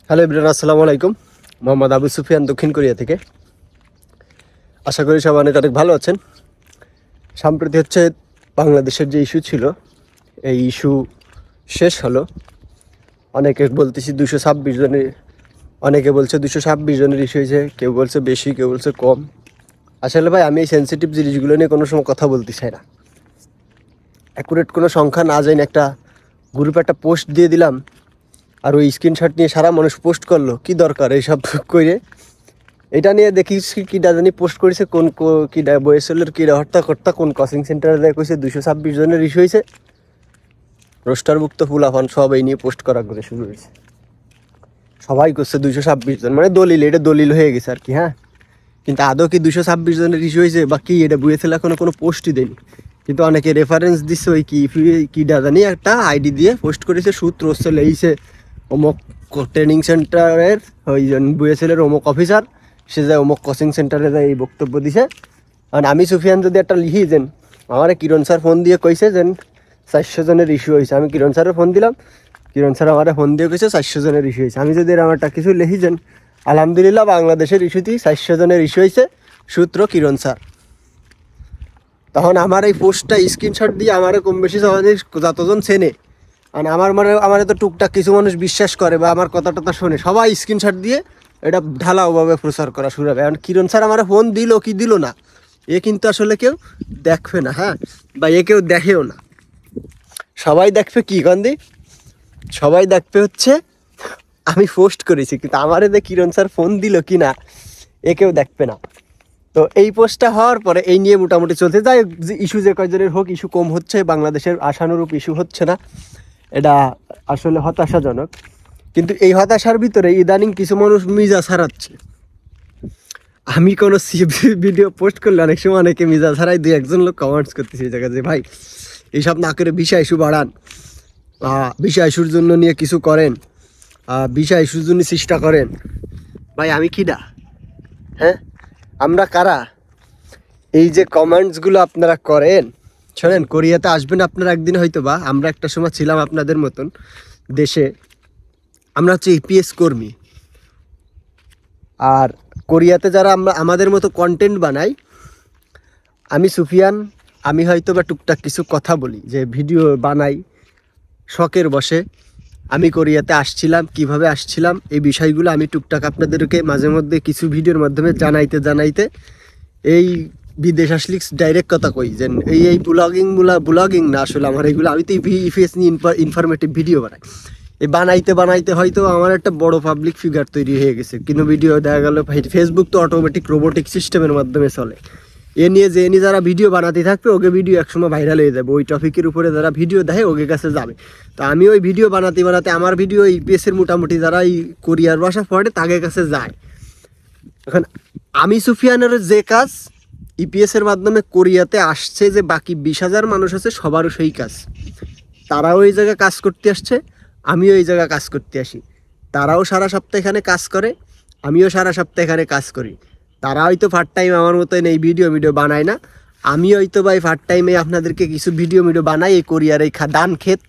Hello everyone, আসসালামু আলাইকুম। মোহাম্মদ আবু সুফিয়ান, দক্ষিণ কোরিয়া থেকে। আশা করি সবাই অনেক ভালো আছেন। সম্প্রতি বাংলাদেশের যে ইস্যু ছিল, এই ইস্যু শেষ হলো। অনেকে বলতেছি 226 জনের, অনেকে বলছে 226 জনের ইস্যু হয়েছে, কেউ বলছে বেশি, কেউ বলছে কম। আসলে ভাই, আমি এই সেন্সিটিভ জিনিসগুলো নিয়ে কোনো সময় কথা বলতে চাই না। অ্যাকুরেট কোনো সংখ্যা না জানি একটা গ্রুপে একটা পোস্ট দিয়ে দিলাম, আর ওই স্ক্রিনশট নিয়ে সারা মানুষ পোস্ট করলো। কি দরকার এইসব করে? এটা নিয়ে দেখিস কিটা জানি পোস্ট করেছে, কোন কিটা বয়েসলের কিটা হর্তা কোন কোচিং সেন্টারে দেখ কইছে 226 জনের ইস্যু হয়েছে। রোস্টারভুক্ত ফুলাফান সব এই নিয়ে পোস্ট করা করে শুরু হয়েছে। সবাই করছে 226 জন, মানে দলিল, এটা দলিল হয়ে গেছে আর কি। হ্যাঁ, কিন্তু আদৌ কি 226 জনের ইস্যু হয়েছে বা কি, এটা বইয়েছিল এখনো কোনো পোস্টই দেয়নি। কিন্তু অনেকে রেফারেন্স দিচ্ছে, ওই কিটা জানি একটা আইডি দিয়ে পোস্ট করেছে, সূত্র চলে এইছে অমুক ট্রেনিং সেন্টারের ওই বুয়েসেলের অমুক অফিসার, সে যায় অমুক কোচিং সেন্টারে যায় এই বক্তব্য দিছে। আর আমি সুফিয়ান যদি একটা লিখি যেন, আমার কিরণ স্যার ফোন দিয়ে কইছে যেন 400 জনের ইস্যু হয়েছে। আমি কিরণ স্যারের ফোন দিলাম, কিরণ স্যার আমার ফোন দিয়ে কইছে 400 জনের ইস্যু হয়েছে। আমি যদি আমারটা কিছু লিখি যেন, আলহামদুলিল্লাহ বাংলাদেশের ইস্যুতেই 400 জনের ইস্যু হয়েছে, সূত্র কিরণ স্যার। তখন আমার এই পোস্টটা স্ক্রিনশট দিয়ে আমার কম বেশি যতজন চেনে, আর আমার তো টুকটাক কিছু মানুষ বিশ্বাস করে বা আমার কথাটা শোনে, সবাই স্ক্রিনশট দিয়ে এটা ঢালাওভাবে প্রচার করা শুরু হবে। এখন কিরণ স্যার আমার ফোন দিল কি দিল না, এ কিন্তু আসলে কেউ দেখবে না। হ্যাঁ, বা এ কেউ দেখেও না। সবাই দেখবে কি গন্ধি, সবাই দেখবে আমি পোস্ট করেছি, কিন্তু আমার এদের কিরণ স্যার ফোন দিল কি না এ কেউ দেখবে না। তো এই পোস্টটা হওয়ার পরে এই নিয়ে মোটামুটি চলছে। যাই ইস্যু যে কয়জনের হোক, ইস্যু কম হচ্ছে, বাংলাদেশের আশানুরূপ ইস্যু হচ্ছে না, এটা আসলে হতাশাজনক। কিন্তু এই হতাশার ভিতরে ইদানিং কিছু মানুষ মিজাজ হারাচ্ছে। আমি কোনো ভিডিও পোস্ট করলে অনেক সময় অনেকে মিজাজ হারাই, 2-1 লোক কমেন্টস করতেছে এই জায়গায় যে ভাই এইসব না করে ভিসা ইস্যু বাড়ান, ভিসা ইস্যুর জন্য নিয়ে কিছু করেন, ভিসা ইস্যুর জন্য চেষ্টা করেন। ভাই আমি কিডা? হ্যাঁ, আমরা কারা? এই যে কমেন্টসগুলো আপনারা করেন, শোনেন, কোরিয়াতে আসবেন আপনারা একদিন হয়তো, বা আমরা একটা সময় ছিলাম আপনাদের মতন দেশে। আমরা ইপিএস কর্মী, আর কোরিয়াতে যারা আমরা আমাদের মতো কন্টেন্ট বানাই, আমি সুফিয়ান, আমি হয়তো বা টুকটাক কিছু কথা বলি, যে ভিডিও বানাই শখের বসে। আমি কোরিয়াতে আসছিলাম, কিভাবে আসছিলাম, এই বিষয়গুলো আমি টুকটাক আপনাদেরকে মাঝে মধ্যে কিছু ভিডিওর মাধ্যমে জানাইতে এই বিদেশ আসলে ডাইরেক্ট কথা কই যেন এই ব্লগিং না, আসলে আমার এইগুলো, আমি তো ইপিএস নিয়ে ইনফরমেটিভ ভিডিও বানাই। এই বানাইতে হয়তো আমার একটা বড় পাবলিক ফিগার তৈরি হয়ে গেছে। কিন্তু ভিডিও দেখা গেল ফেসবুক তো অটোমেটিক রোবোটিক সিস্টেমের মাধ্যমে চলে। নিয়ে যারা ভিডিও বানাতে থাকবে, ওকে ভিডিও একসময় ভাইরাল হয়ে যাবে, ওই টপিকের উপরে যারা ভিডিও দেখে ওকে কাছে যাবে। তো আমি ওই ভিডিও বানাতে আমার ভিডিও ইপিএসের মোটামুটি যারা এই কোরিয়ার ভাষা পড়ে তাদের কাছে যায়। এখন আমি সুফিয়ানের যে কাজ ইপিএসের মাধ্যমে কোরিয়াতে আসছে, যে বাকি 20,000 মানুষ আছে সবারও সেই কাজ। তারাও এই জায়গায় কাজ করতে আসছে, আমিও এই জায়গায় কাজ করতে আসি। তারাও সারা সপ্তাহ এখানে কাজ করে, আমিও সারা সপ্তাহ এখানে কাজ করি। তারা হয়তো ফার্ট টাইম আমার মতন এই ভিডিও বানায় না, আমি হয়তো বা এই ফার্ট টাইমে আপনাদেরকে কিছু ভিডিও বানাই। এই কোরিয়ার এই ধান ক্ষেত,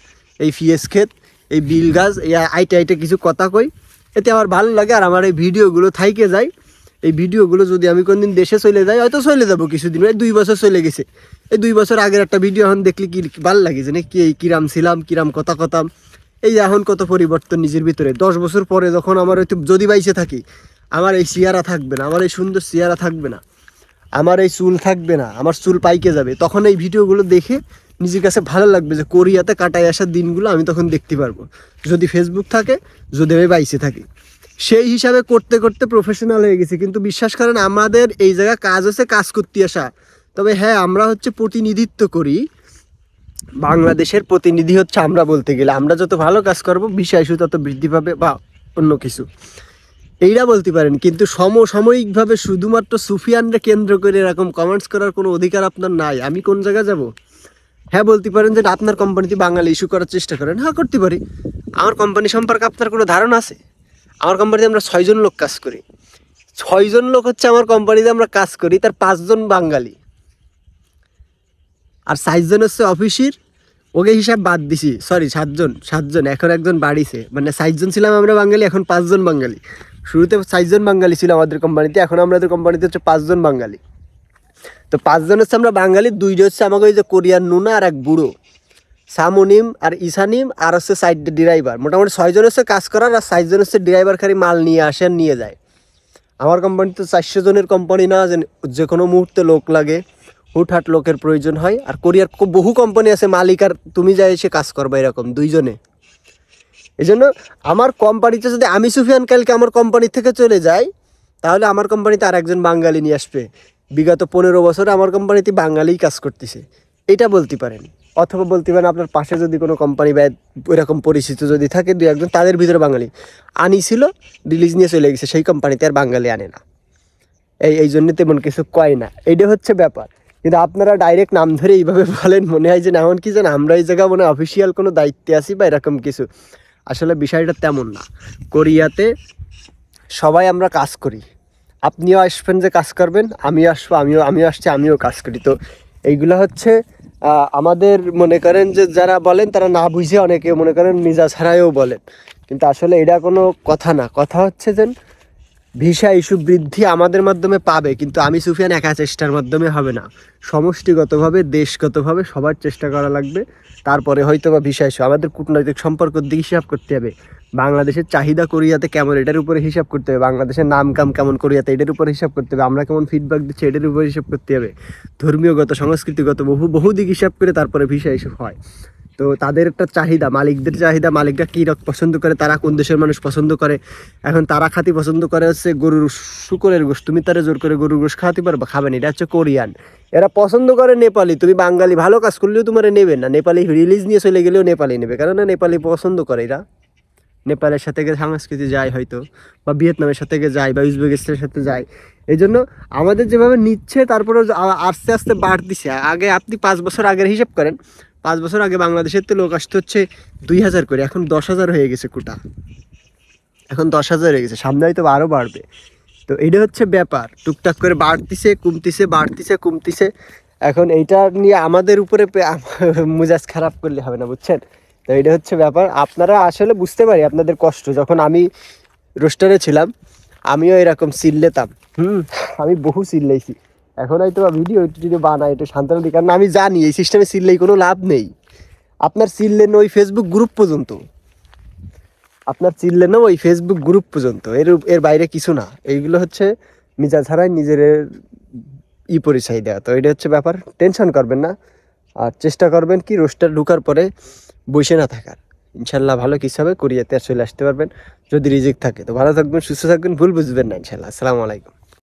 এই পিএস ক্ষেত, এই বিল গাছ, এই আইটে কিছু কথা কই, এতে আমার ভালো লাগে। আর আমার এই ভিডিওগুলো থাইকে যায়। এই ভিডিওগুলো যদি আমি কোনদিন দেশে চলে যাই, হয়তো চলে যাবো কিছুদিন, 2 বছর চলে গেছে, এই 2 বছর আগের একটা ভিডিও এখন দেখলে কি ভালো লাগে, যে কি কিরাম ছিলাম, কিরাম কথা কথাম। এই যে এখন কত পরিবর্তন নিজের ভিতরে। 10 বছর পরে যখন আমার হয়তো যদি বাইসে থাকি, আমার এই চেহারা থাকবে না, আমার এই সুন্দর চেহারা থাকবে না, আমার এই চুল থাকবে না, আমার চুল পাইকে যাবে, তখন এই ভিডিওগুলো দেখে নিজের কাছে ভালো লাগবে যে কোরিয়াতে কাটাই আসার দিনগুলো আমি তখন দেখতে পারবো, যদি ফেসবুক থাকে, যদি আমি বাইসে থাকি। সেই হিসাবে করতে করতে প্রফেশনাল হয়ে গেছি। কিন্তু বিশ্বাস করেন, আমাদের এই জায়গায় কাজ হচ্ছে কাজ করতে আসা। তবে হ্যাঁ, আমরা প্রতিনিধিত্ব করি, বাংলাদেশের প্রতিনিধি আমরা বলতে গেলে। আমরা যত ভালো কাজ করব, বিষয় ইস্যু তত বৃদ্ধি পাবে বা অন্য কিছু, এইটা বলতে পারেন। কিন্তু সমসাময়িকভাবে শুধুমাত্র সুফিয়ানরা কেন্দ্র করে এরকম কমেন্টস করার কোনো অধিকার আপনার নাই। আমি কোন জায়গায় যাব? হ্যাঁ, বলতে পারেন যে আপনার কোম্পানিতে বাঙালি ইস্যু করার চেষ্টা করেন। হ্যাঁ, করতে পারি। আমার কোম্পানি সম্পর্কে আপনার কোনো ধারণা আছে? আমার কোম্পানিতে আমরা 6 জন লোক কাজ করি। 6 জন লোক আমার কোম্পানিতে আমরা কাজ করি, তার 5 জন বাঙালি, আর 4 জন অফিসের, ওকে হিসাব বাদ দিছি, সরি 7জন, এখন একজন বাড়িছে, মানে 6জন ছিলাম আমরা বাঙালি, এখন 5জন বাঙালি। শুরুতে 6জন বাঙালি ছিল আমাদের কোম্পানিতে, এখন আমাদের কোম্পানিতে হচ্ছে 5জন বাঙালি। তো 5জন হচ্ছে আমরা বাঙালি, 2জন হচ্ছে আমাকে ওই যে কোরিয়ান নুনা আর এক বুড়ো সামুনিম আর ইসানিম, আর হচ্ছে সাইড ড্রাইভার। মোটামুটি 6জন হচ্ছে কাজ করার, আর 6জন হচ্ছে ড্রাইভার, খালি মাল নিয়ে আসে আর নিয়ে যায়। আমার কোম্পানি তো 400 জনের কোম্পানি না, যে কোনো মুহূর্তে লোক লাগে, হুটহাট লোকের প্রয়োজন হয়। আর কোরিয়ার বহু কোম্পানি আছে, মালিক আর তুমি যাই এসে কাজ করবে এরকম 2জনে। এই জন্য আমার কোম্পানিতে যদি আমি সুফিয়ান কালকে আমার কোম্পানি থেকে চলে যাই, তাহলে আমার কোম্পানিতে আর একজন বাঙালি নিয়ে আসবে। বিগত 15 বছরে আমার কোম্পানিতে বাঙালিই কাজ করতেছে, এটা বলতে পারেন। অথবা বলতে পারেন আপনার পাশে যদি কোনো কোম্পানি বা এরকম পরিচিত যদি থাকে 2-1জন, তাদের ভিতরে বাঙালি আনিছিল, রিলিজ নিয়ে চলে গেছে, সেই কোম্পানিতে আর বাঙালি আনে না। এই জন্য তেমন কিছু কয় না, এইটা হচ্ছে ব্যাপার। কিন্তু আপনারা ডাইরেক্ট নাম ধরে এইভাবে বলেন, মনে হয় যে এমন কি যেন আমরা এই জায়গা মনে অফিসিয়াল কোনো দায়িত্বে আছি বা এরকম কিছু। আসলে বিষয়টা তেমন না। কোরিয়াতে সবাই আমরা কাজ করি, আপনিও আসবেন যে কাজ করবেন, আমিও আসবো, আমিও আসছি, আমিও কাজ করি। তো এইগুলো হচ্ছে আমাদের মনে করেন যে যারা বলেন তারা না বুঝে অনেকে মনে করেন নিজা ছাড়াইও বলেন, কিন্তু আসলে এটা কোনো কথা না। কথা হচ্ছে যে ভিসা ইস্যু বৃদ্ধি আমাদের মাধ্যমে পাবে, কিন্তু আমি সুফিয়ান একা চেষ্টার মাধ্যমে হবে না, সমষ্টিগতভাবে দেশগতভাবে সবার চেষ্টা করা লাগবে। তারপরে হয়তো বা ভিসা ইস্যু, আমাদের কূটনৈতিক সম্পর্কের দিকে হিসাব করতে হবে, বাংলাদেশের চাহিদা কোরিয়াতে কেমন এটার উপরে হিসাব করতে হবে, বাংলাদেশের নাম কাম কেমন কোরিয়াতে এটার উপরে হিসাব করতে হবে, আমরা কেমন ফিডব্যাক দিচ্ছি এটার উপরে হিসাব করতে হবে, ধর্মীয়গত সংস্কৃতিগত বহু দিক হিসাব করে তারপরে ভিসা ইস্যু হয়। তো তাদের একটা চাহিদা, মালিকদের চাহিদা, মালিকরা কী পছন্দ করে, তারা কোন দেশের মানুষ পছন্দ করে। এখন তারা খাতি পছন্দ করে হচ্ছে গরুর শুকরের গোশত, তুমি তারা জোর করে গরুর গোশত খাওয়াতে পারবে, খাবেন, এটা হচ্ছে কোরিয়ান। এরা পছন্দ করে নেপালি, তুমি বাঙালি ভালো কাজ করলেও তোমার নেবে না, নেপালি রিলিজ নিয়ে চলে গেলেও নেপালি নেবে, কেননা নেপালি পছন্দ করে এরা, নেপালের সাথে সংস্কৃতি যায় হয়তো, বা ভিয়েতনামের সাথে যায়, বা উজবেকিস্তানের সাথে যায়। এই জন্য আমাদের যেভাবে নিচ্ছে তারপরে আস্তে আস্তে বাড়তিছে। আগে আপনি 5 বছর আগের হিসাব করেন, 5 বছর আগে বাংলাদেশের তো লোক আসতে হচ্ছে 2000 করে, এখন 10,000 হয়ে গেছে কোটা, এখন 10,000 হয়ে গেছে, সামনে হয়তো আরও বাড়বে। তো এইটা হচ্ছে ব্যাপার, টুকটাক করে বাড়তিছে কমতিছে, বাড়তিছে কমতিছে। এখন এইটা নিয়ে আমাদের উপরে মেজাজ খারাপ করলে হবে না, বুঝছেন? তো এইটা হচ্ছে ব্যাপার। আপনারা আসলে বুঝতে পারি আপনাদের কষ্ট। যখন আমি রোস্টারে ছিলাম আমিও এরকম চিল্লেতাম, আমি বহু চিল্লাইছি। এখন হয়তো ভিডিও বানাই একটু শান্তনা দিই, কারণ আমি জানি এই সিস্টেমে চিল্লেই কোনো লাভ নেই। আপনার চিল্লেন ওই ফেসবুক গ্রুপ পর্যন্ত, আপনার চিল্লেন ওই ফেসবুক গ্রুপ পর্যন্ত, এর বাইরে কিছু না। এইগুলো হচ্ছে নিজা ছাড়াই নিজের পরিচয় দেওয়া। তো এটা হচ্ছে ব্যাপার, টেনশন করবেন না, আর চেষ্টা করবেন কি রোস্টার ঢুকার পরে বসে না থাকার। ইনশাল্লাহ ভালো কিছু হবে, কোরিয়াতে চলে আসতে পারবেন যদি রিজিক থাকে। তো ভালো থাকবেন, সুস্থ থাকবেন, ভুল বুঝবেন না ইনশাল্লাহ। আসসালামু আলাইকুম।